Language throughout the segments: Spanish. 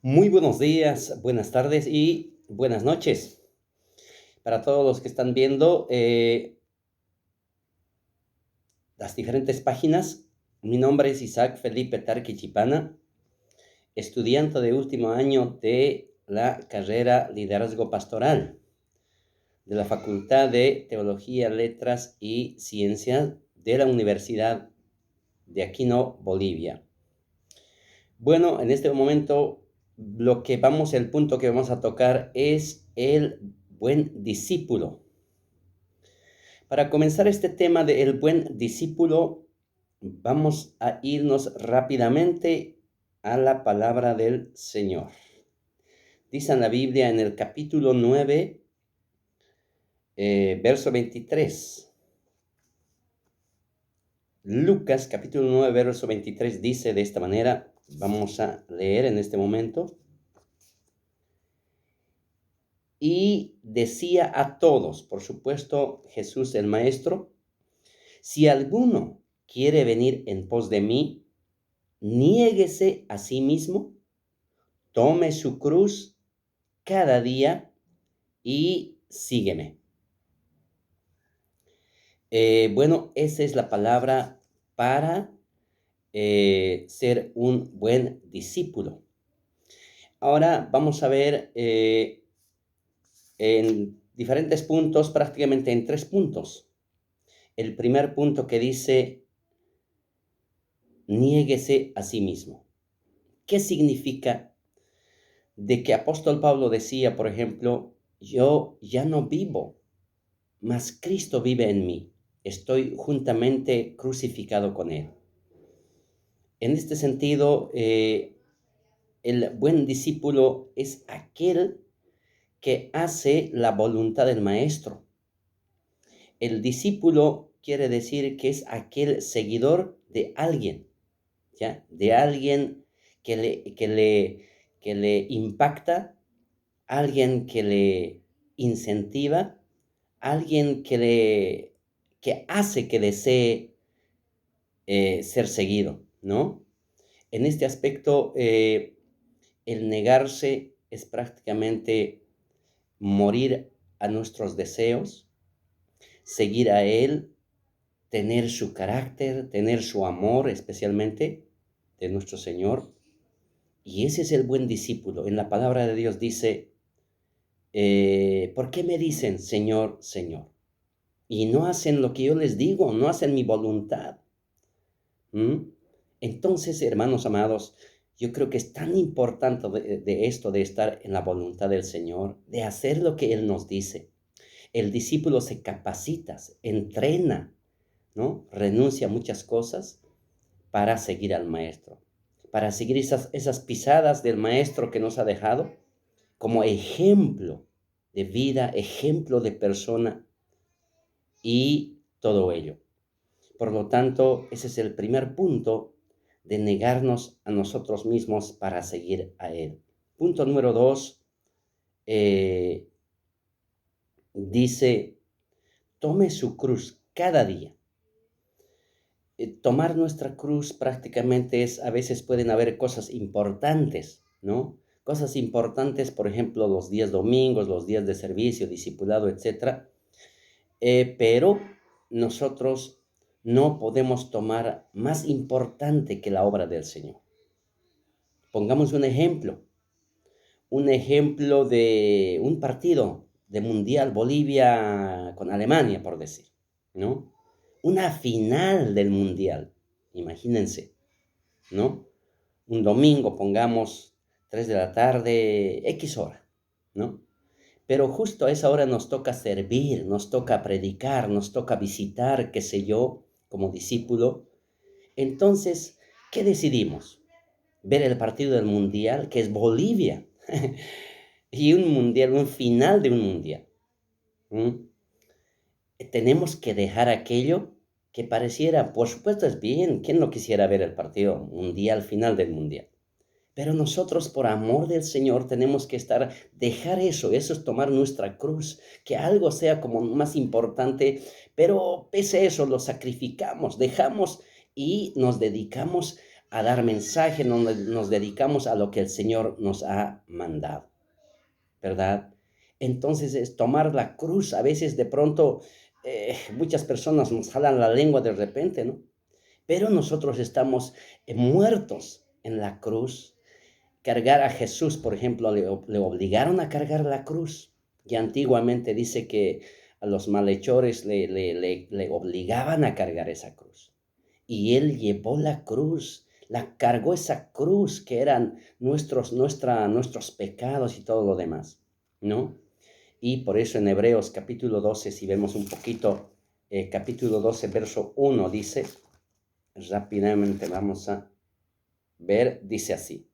Muy buenos días, buenas tardes y buenas noches. Para todos los que están viendo las diferentes páginas, mi nombre es Isaac Felipe Tarqui Chipana, estudiante de último año de la carrera Liderazgo Pastoral de la Facultad de Teología, Letras y Ciencias de la Universidad de Aquino, Bolivia. Bueno, en este momento el punto que vamos a tocar es el buen discípulo. Para comenzar este tema del buen discípulo, vamos a irnos rápidamente a la palabra del Señor. Dice en la Biblia en el capítulo 9, verso 23. Lucas capítulo 9, verso 23 dice de esta manera, vamos a leer en este momento. Y decía a todos, por supuesto Jesús el Maestro, si alguno quiere venir en pos de mí, niéguese a sí mismo, tome su cruz cada día y sígueme. Bueno, esa es la palabra para ser un buen discípulo. Ahora vamos a ver en diferentes puntos, prácticamente en 3 puntos. El primer punto que dice, niéguese a sí mismo. ¿Qué significa? De que apóstol Pablo decía, por ejemplo, yo ya no vivo, mas Cristo vive en mí. Estoy juntamente crucificado con Él. En este sentido, el buen discípulo es aquel que hace la voluntad del maestro. El discípulo quiere decir que es aquel seguidor de alguien, ¿ya? De alguien que le impacta, alguien que le incentiva, alguien que hace que desee ser seguido, ¿no? En este aspecto, el negarse es prácticamente morir a nuestros deseos, seguir a Él, tener su carácter, tener su amor, especialmente de nuestro Señor. Y ese es el buen discípulo. En la palabra de Dios dice, ¿por qué me dicen Señor, Señor? Y no hacen lo que yo les digo, no hacen mi voluntad. ¿Mm? Entonces, hermanos amados, yo creo que es tan importante de esto, de estar en la voluntad del Señor, de hacer lo que Él nos dice. El discípulo se capacita, entrena, ¿no? Renuncia a muchas cosas para seguir al Maestro, para seguir esas pisadas del Maestro que nos ha dejado como ejemplo de vida, ejemplo de persona y todo ello. Por lo tanto, ese es el primer punto de negarnos a nosotros mismos para seguir a Él. Punto número 2, dice, tome su cruz cada día. Tomar nuestra cruz prácticamente es, a veces pueden haber cosas importantes, ¿no? Cosas importantes, por ejemplo, los días domingos, los días de servicio, discipulado, etcétera. Pero nosotros no podemos tomar más importante que la obra del Señor. Pongamos un ejemplo de un partido de Mundial Bolivia con Alemania, por decir, ¿no? Una final del Mundial, imagínense, ¿no? Un domingo, pongamos 3 de la tarde, X hora, ¿no? Pero justo a esa hora nos toca servir, nos toca predicar, nos toca visitar, qué sé yo, como discípulo. Entonces, ¿qué decidimos? Ver el partido del Mundial, que es Bolivia, y un Mundial, un final de un Mundial. ¿Mm? Tenemos que dejar aquello que pareciera, por supuesto es bien, ¿quién no quisiera ver el partido mundial, final del Mundial? Pero nosotros, por amor del Señor, tenemos que dejar eso es tomar nuestra cruz, que algo sea como más importante, pero pese a eso lo sacrificamos, dejamos y nos dedicamos a dar mensaje, nos dedicamos a lo que el Señor nos ha mandado, ¿verdad? Entonces es tomar la cruz. A veces de pronto muchas personas nos jalan la lengua de repente, ¿no? Pero nosotros estamos muertos en la cruz. Cargar a Jesús, por ejemplo, le obligaron a cargar la cruz. Y antiguamente dice que a los malhechores le obligaban a cargar esa cruz. Y él llevó la cruz, la cargó esa cruz que eran nuestros pecados y todo lo demás, ¿no? Y por eso en Hebreos capítulo 12, si vemos un poquito, capítulo 12, verso 1, dice, rápidamente vamos a ver, dice así.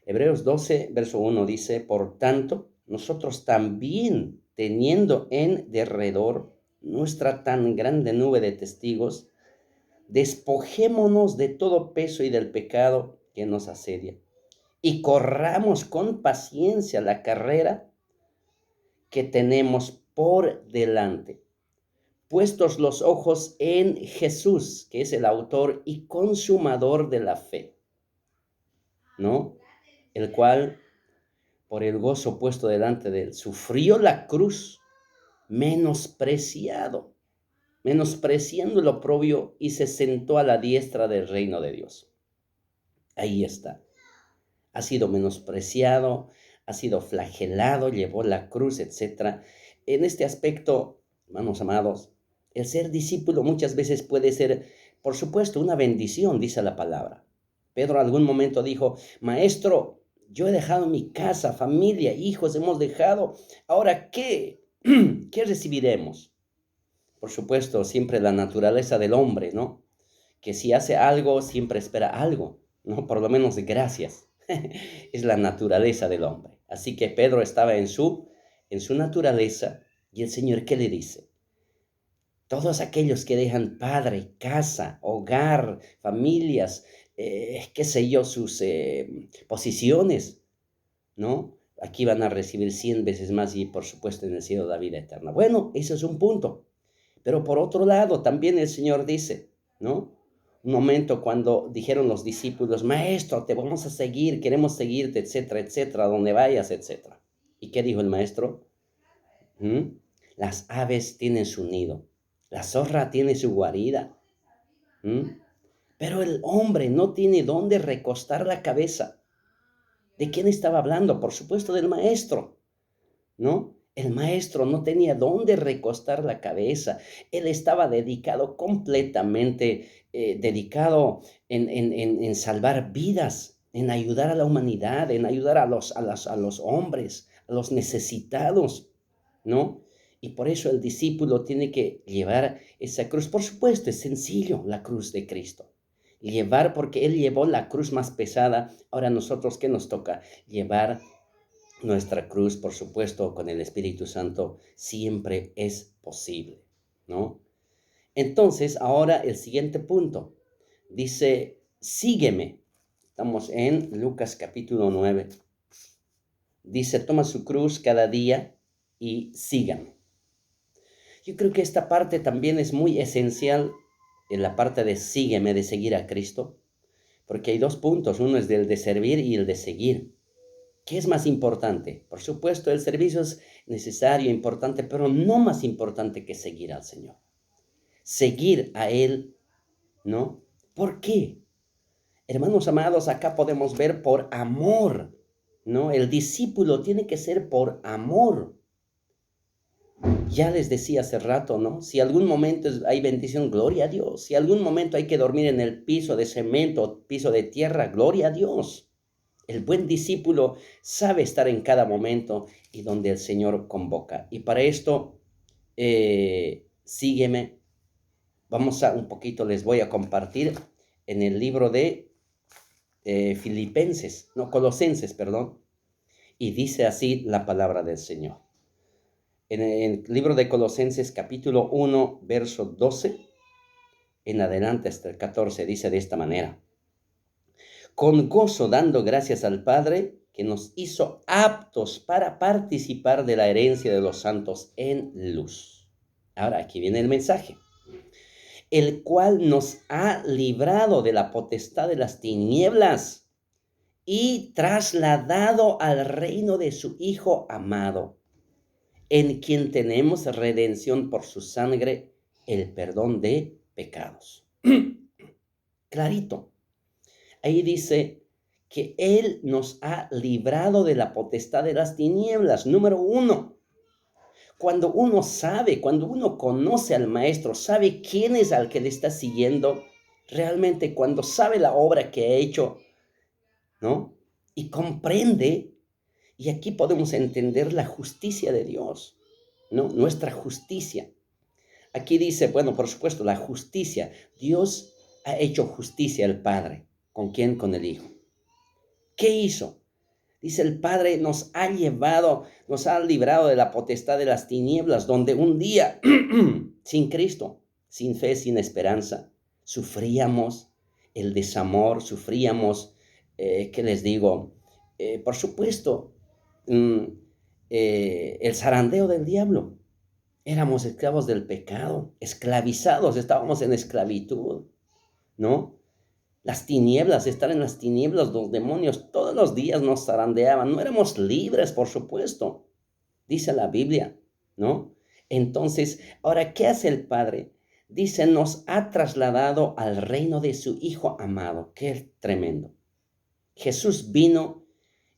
Hebreos 12, verso 1 dice, por tanto, nosotros también, teniendo en derredor nuestra tan grande nube de testigos, despojémonos de todo peso y del pecado que nos asedia, y corramos con paciencia la carrera que tenemos por delante, puestos los ojos en Jesús, que es el autor y consumador de la fe, ¿no? El cual, por el gozo puesto delante de él, sufrió la cruz, menospreciando el oprobio, y se sentó a la diestra del reino de Dios. Ahí está. Ha sido menospreciado, ha sido flagelado, llevó la cruz, etc. En este aspecto, hermanos amados, el ser discípulo muchas veces puede ser, por supuesto, una bendición, dice la palabra. Pedro algún momento dijo, Maestro, yo he dejado mi casa, familia, hijos, hemos dejado. Ahora, ¿qué? ¿Qué recibiremos? Por supuesto, siempre la naturaleza del hombre, ¿no? Que si hace algo, siempre espera algo, ¿no? Por lo menos gracias. Es la naturaleza del hombre. Así que Pedro estaba en su naturaleza, y el Señor, ¿qué le dice? Todos aquellos que dejan padre, casa, hogar, familias, qué sé yo, sus posiciones, ¿no? Aquí van a recibir 100 veces más y por supuesto en el cielo la vida eterna. Bueno, eso es un punto. Pero por otro lado, también el Señor dice, ¿no? Un momento cuando dijeron los discípulos, Maestro, te vamos a seguir, queremos seguirte, etcétera, etcétera, donde vayas, etcétera. ¿Y qué dijo el Maestro? Las aves tienen su nido, la zorra tiene su guarida, pero el hombre no tiene dónde recostar la cabeza. ¿De quién estaba hablando? Por supuesto del Maestro, ¿no? El Maestro no tenía dónde recostar la cabeza. Él estaba dedicado completamente, dedicado en salvar vidas, en ayudar a la humanidad, en ayudar a los hombres, a los necesitados, ¿no? Y por eso el discípulo tiene que llevar esa cruz. Por supuesto, es sencillo la cruz de Cristo. Llevar, porque Él llevó la cruz más pesada. Ahora nosotros, ¿qué nos toca? Llevar nuestra cruz, por supuesto, con el Espíritu Santo, siempre es posible, ¿no? Entonces, ahora el siguiente punto. Dice, sígueme. Estamos en Lucas capítulo 9. Dice, toma su cruz cada día y sígame. Yo creo que esta parte también es muy esencial, en la parte de sígueme, de seguir a Cristo, porque hay dos puntos. Uno es el de servir y el de seguir. ¿Qué es más importante? Por supuesto, el servicio es necesario, importante, pero no más importante que seguir al Señor. Seguir a Él, ¿no? ¿Por qué? Hermanos amados, acá podemos ver por amor, ¿no? El discípulo tiene que ser por amor. Ya les decía hace rato, ¿no? Si algún momento hay bendición, gloria a Dios. Si algún momento hay que dormir en el piso de cemento, piso de tierra, gloria a Dios. El buen discípulo sabe estar en cada momento y donde el Señor convoca. Y para esto, sígueme. Vamos a un poquito, les voy a compartir en el libro de Colosenses, perdón. Y dice así la palabra del Señor. En el libro de Colosenses capítulo 1, verso 12, en adelante hasta el 14, dice de esta manera. Con gozo dando gracias al Padre que nos hizo aptos para participar de la herencia de los santos en luz. Ahora, aquí viene el mensaje. el cual nos ha librado de la potestad de las tinieblas y trasladado al reino de su Hijo amado, en quien tenemos redención por su sangre, el perdón de pecados. Clarito. Ahí dice que Él nos ha librado de la potestad de las tinieblas. Número uno, cuando uno sabe, cuando uno conoce al Maestro, sabe quién es al que le está siguiendo, realmente cuando sabe la obra que ha hecho, ¿no? Y comprende, y aquí podemos entender la justicia de Dios, ¿no? Nuestra justicia. Aquí dice, bueno, por supuesto, la justicia. Dios ha hecho justicia al Padre. ¿Con quién? Con el Hijo. ¿Qué hizo? Dice, el Padre nos ha llevado, nos ha librado de la potestad de las tinieblas, donde un día, sin Cristo, sin fe, sin esperanza, sufríamos el desamor, sufríamos, ¿qué les digo? Por supuesto, mm, el zarandeo del diablo. Éramos esclavos del pecado, esclavizados, estábamos en esclavitud, ¿no? Las tinieblas, estar en las tinieblas, los demonios todos los días nos zarandeaban. No éramos libres, por supuesto, dice la Biblia, ¿no? Entonces, ahora, ¿qué hace el Padre? Dice, nos ha trasladado al reino de su Hijo amado. Qué tremendo. Jesús vino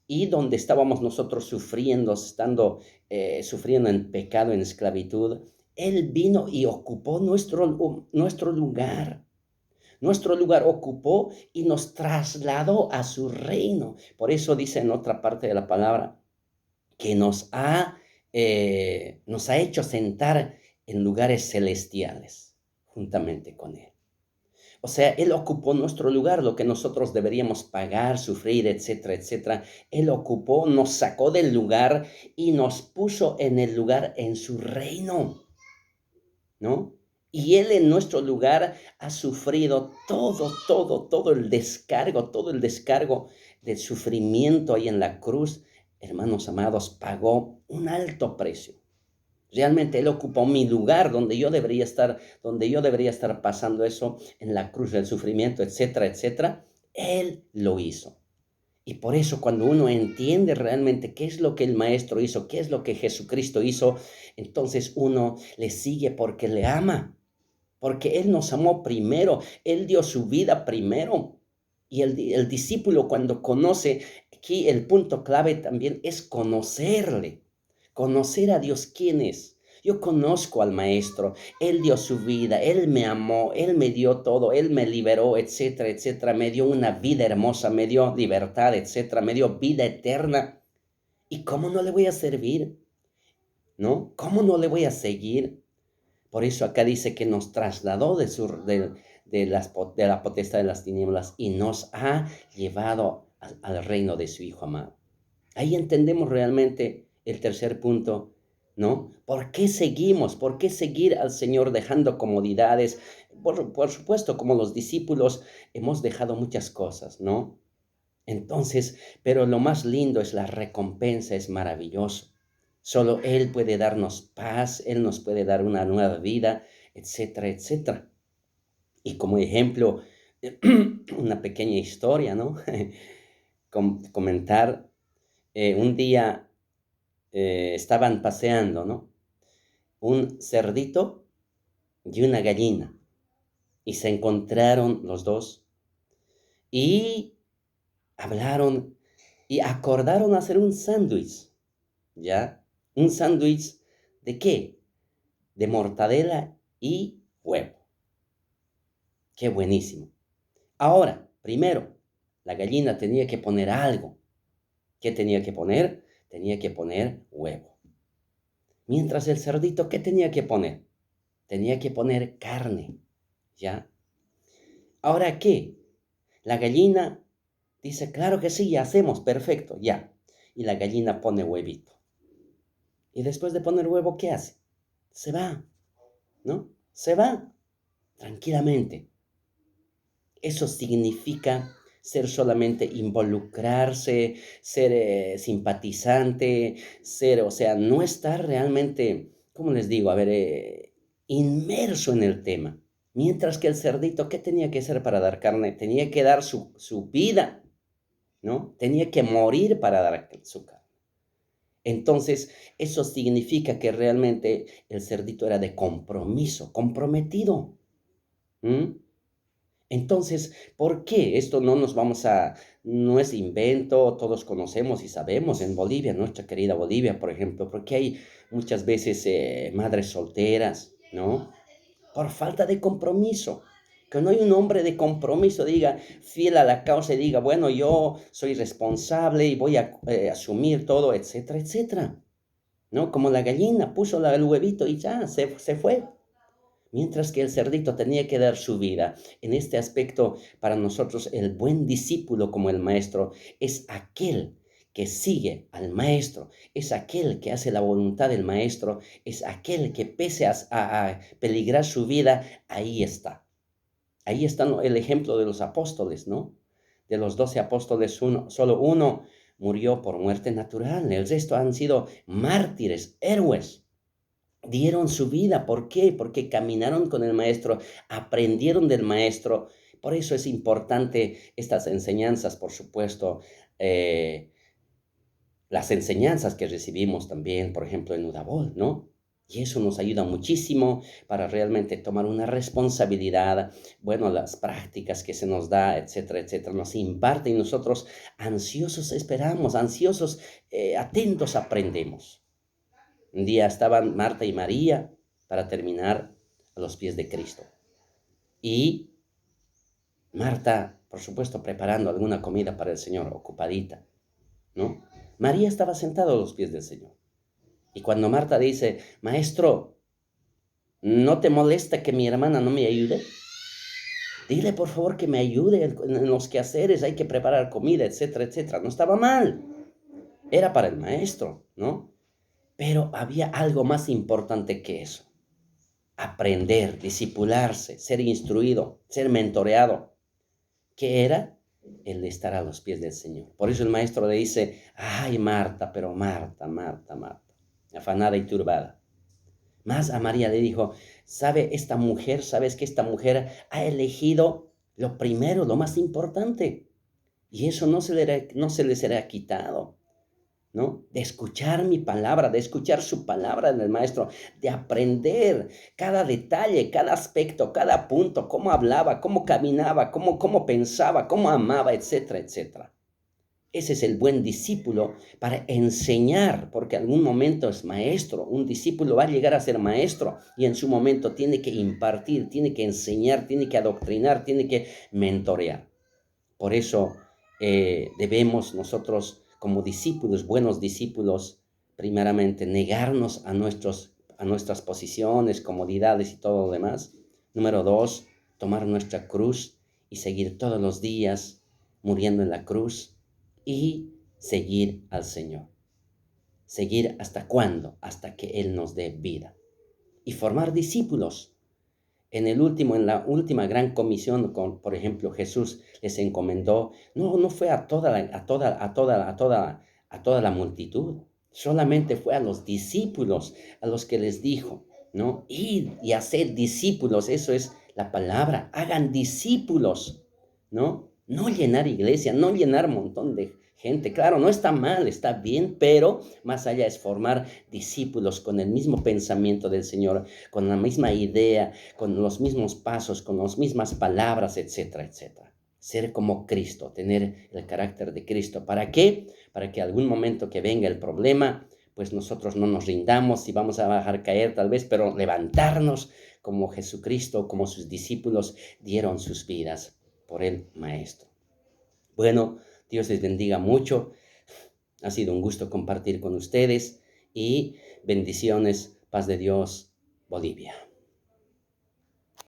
y donde estábamos nosotros sufriendo, sufriendo en pecado, en esclavitud, Él vino y ocupó nuestro lugar. Nuestro lugar ocupó y nos trasladó a su reino. Por eso dice en otra parte de la palabra que nos ha hecho sentar en lugares celestiales juntamente con Él. O sea, Él ocupó nuestro lugar, lo que nosotros deberíamos pagar, sufrir, etcétera, etcétera. Él ocupó, nos sacó del lugar y nos puso en el lugar en su reino, ¿no? Y Él en nuestro lugar ha sufrido todo el descargo del sufrimiento ahí en la cruz. Hermanos amados, pagó un alto precio. Realmente Él ocupó mi lugar donde yo debería estar pasando eso en la cruz del sufrimiento, etcétera, etcétera. Él lo hizo. Y por eso cuando uno entiende realmente qué es lo que el Maestro hizo, qué es lo que Jesucristo hizo, entonces uno le sigue porque le ama, porque Él nos amó primero, Él dio su vida primero. Y el discípulo cuando conoce, aquí el punto clave también es conocerle. Conocer a Dios quién es. Yo conozco al Maestro, Él dio su vida, Él me amó, Él me dio todo, Él me liberó, etcétera, etcétera, me dio una vida hermosa, me dio libertad, etcétera, me dio vida eterna. ¿Y cómo no le voy a servir? ¿No? ¿Cómo no le voy a seguir? Por eso acá dice que nos trasladó de la potestad de las tinieblas y nos ha llevado al reino de su Hijo amado. Ahí entendemos realmente el tercer punto, ¿no? ¿Por qué seguimos? ¿Por qué seguir al Señor dejando comodidades? Por supuesto, como los discípulos, hemos dejado muchas cosas, ¿no? Entonces, pero lo más lindo es la recompensa, es maravilloso. Solo Él puede darnos paz, Él nos puede dar una nueva vida, etcétera, etcétera. Y como ejemplo, una pequeña historia, ¿no? Comentar, un día estaban paseando, ¿no? Un cerdito y una gallina. Y se encontraron los dos y hablaron y acordaron hacer un sándwich, ¿ya? ¿Un sándwich de qué? De mortadela y huevo. Qué buenísimo. Ahora, primero, la gallina tenía que poner algo. ¿Qué tenía que poner? Tenía que poner huevo. Mientras el cerdito, ¿qué tenía que poner? Tenía que poner carne, ¿ya? Ahora, ¿qué? La gallina dice, claro que sí, ya hacemos, perfecto, ya. Y la gallina pone huevito. Y después de poner huevo, ¿qué hace? Se va, ¿no? Se va tranquilamente. Eso significa ser solamente involucrarse, ser simpatizante, o sea, no estar realmente, ¿cómo les digo? A ver, inmerso en el tema. Mientras que el cerdito, ¿qué tenía que hacer para dar carne? Tenía que dar su vida, ¿no? Tenía que morir para dar su carne. Entonces, eso significa que realmente el cerdito era de compromiso, comprometido. ¿Mm? Entonces, ¿por qué? Esto no es invento, todos conocemos y sabemos en Bolivia, nuestra querida Bolivia, por ejemplo, porque hay muchas veces madres solteras, ¿no? Por falta de compromiso. Que no hay un hombre de compromiso, diga, fiel a la causa y diga, bueno, yo soy responsable y voy a asumir todo, etcétera, etcétera. ¿No? Como la gallina puso el huevito y ya se fue. Mientras que el cerdito tenía que dar su vida. En este aspecto, para nosotros, el buen discípulo como el maestro es aquel que sigue al maestro, es aquel que hace la voluntad del maestro, es aquel que pese a peligrar su vida, ahí está. Ahí está el ejemplo de los apóstoles, ¿no? De los 12 apóstoles, solo uno murió por muerte natural, el resto han sido mártires, héroes. Dieron su vida. ¿Por qué? Porque caminaron con el maestro, aprendieron del maestro. Por eso es importante estas enseñanzas, por supuesto, eh, las enseñanzas que recibimos también, por ejemplo, en Udabol, ¿no? Y eso nos ayuda muchísimo para realmente tomar una responsabilidad, bueno, las prácticas que se nos da, etcétera, etcétera, nos imparte y nosotros ansiosos esperamos, ansiosos, atentos aprendemos. Un día estaban Marta y María para terminar a los pies de Cristo. Y Marta, por supuesto, preparando alguna comida para el Señor, ocupadita, ¿no? María estaba sentada a los pies del Señor. Y cuando Marta dice, Maestro, ¿no te molesta que mi hermana no me ayude? Dile, por favor, que me ayude en los quehaceres, hay que preparar comida, etcétera, etcétera. No estaba mal. Era para el maestro, ¿no? Pero había algo más importante que eso. Aprender, discipularse, ser instruido, ser mentoreado, que era el de estar a los pies del Señor. Por eso el maestro le dice, ay Marta, pero Marta, Marta, Marta, afanada y turbada. Más a María le dijo, sabes que esta mujer ha elegido lo primero, lo más importante, y eso no se le será quitado. ¿No? De escuchar mi palabra, de escuchar su palabra del maestro, de aprender cada detalle, cada aspecto, cada punto, cómo hablaba, cómo caminaba, cómo pensaba, cómo amaba, etcétera, etcétera. Ese es el buen discípulo para enseñar, porque en algún momento es maestro. Un discípulo va a llegar a ser maestro y en su momento tiene que impartir, tiene que enseñar, tiene que adoctrinar, tiene que mentorear. Por eso debemos nosotros, como discípulos, buenos discípulos, primeramente negarnos a nuestras posiciones, comodidades y todo lo demás. Número 2, tomar nuestra cruz y seguir todos los días muriendo en la cruz y seguir al Señor. Seguir hasta cuándo, hasta que Él nos dé vida. Y formar discípulos. En la última gran comisión, por ejemplo, Jesús les encomendó, no fue a toda la multitud, solamente fue a los discípulos a los que les dijo, ¿no? Ir y hacer discípulos, eso es la palabra, hagan discípulos, ¿no? No llenar iglesia, no llenar un montón de gente, claro, no está mal, está bien, pero más allá es formar discípulos con el mismo pensamiento del Señor, con la misma idea, con los mismos pasos, con las mismas palabras, etcétera, etcétera. Ser como Cristo, tener el carácter de Cristo. ¿Para qué? Para que algún momento que venga el problema, pues nosotros no nos rindamos y vamos a dejar caer tal vez, pero levantarnos como Jesucristo, como sus discípulos dieron sus vidas por el Maestro. Bueno, Dios les bendiga mucho. Ha sido un gusto compartir con ustedes y bendiciones, paz de Dios, Bolivia.